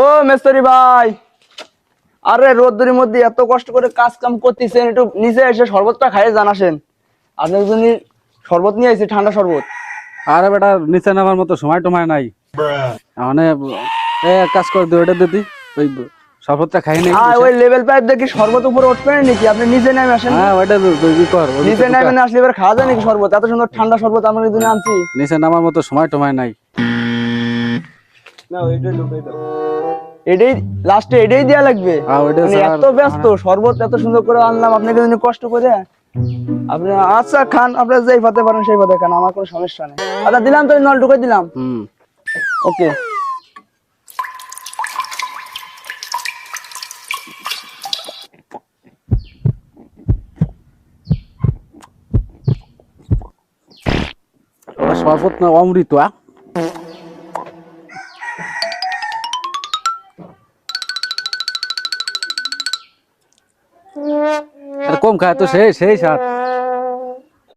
ও মেস্তরি ভাই, আরে রোদ্দুরের মধ্যে এত কষ্ট করে কাজ কাম করতেছেন, একটু নিচে এসে শরবতটা খাইয়ে জানাসেন। আপনার জন্য শরবত নিয়ে আইছি, ঠান্ডা শরবত। আরে বেটা, নিচে নামার মতো সময় টময় নাই। মানে এক কাজ করে দিই, ওটা দিদি ওই শরবতটা খাই নাই। ওই লেভেল পাইপ দেখি শরবত উপরে উঠবে নাকি? আপনি নিচে নেমে আসেন। হ্যাঁ, ওইটা তুই কর। নিচে নেমে না আসলে এবার খাওয়া যায় নাকি শরবত? এত সুন্দর ঠান্ডা শরবত আপনার জন্য আনছি। নিচে নামার মতো সময় টময় নাই। না ওইটাই ঢুকাই দাও। এটাই লাস্টে, এটাই দেয়া লাগবে। ওইটা মানে ছাড়া এত ব্যস্ত, শরবত এত সুন্দর করে আনলাম আপনাকে জন্য কষ্ট করে। আপনি আচ্ছা খান, আপনার যেই পাতে পারেন সেই পাতে খান, আমার কোনো সমস্যা নেই। আচ্ছা দিলাম তো, নল ঢুকাই দিলাম। ওকে। শরবত না অমৃত। কম খায় তো সেই সেই স্বাদ।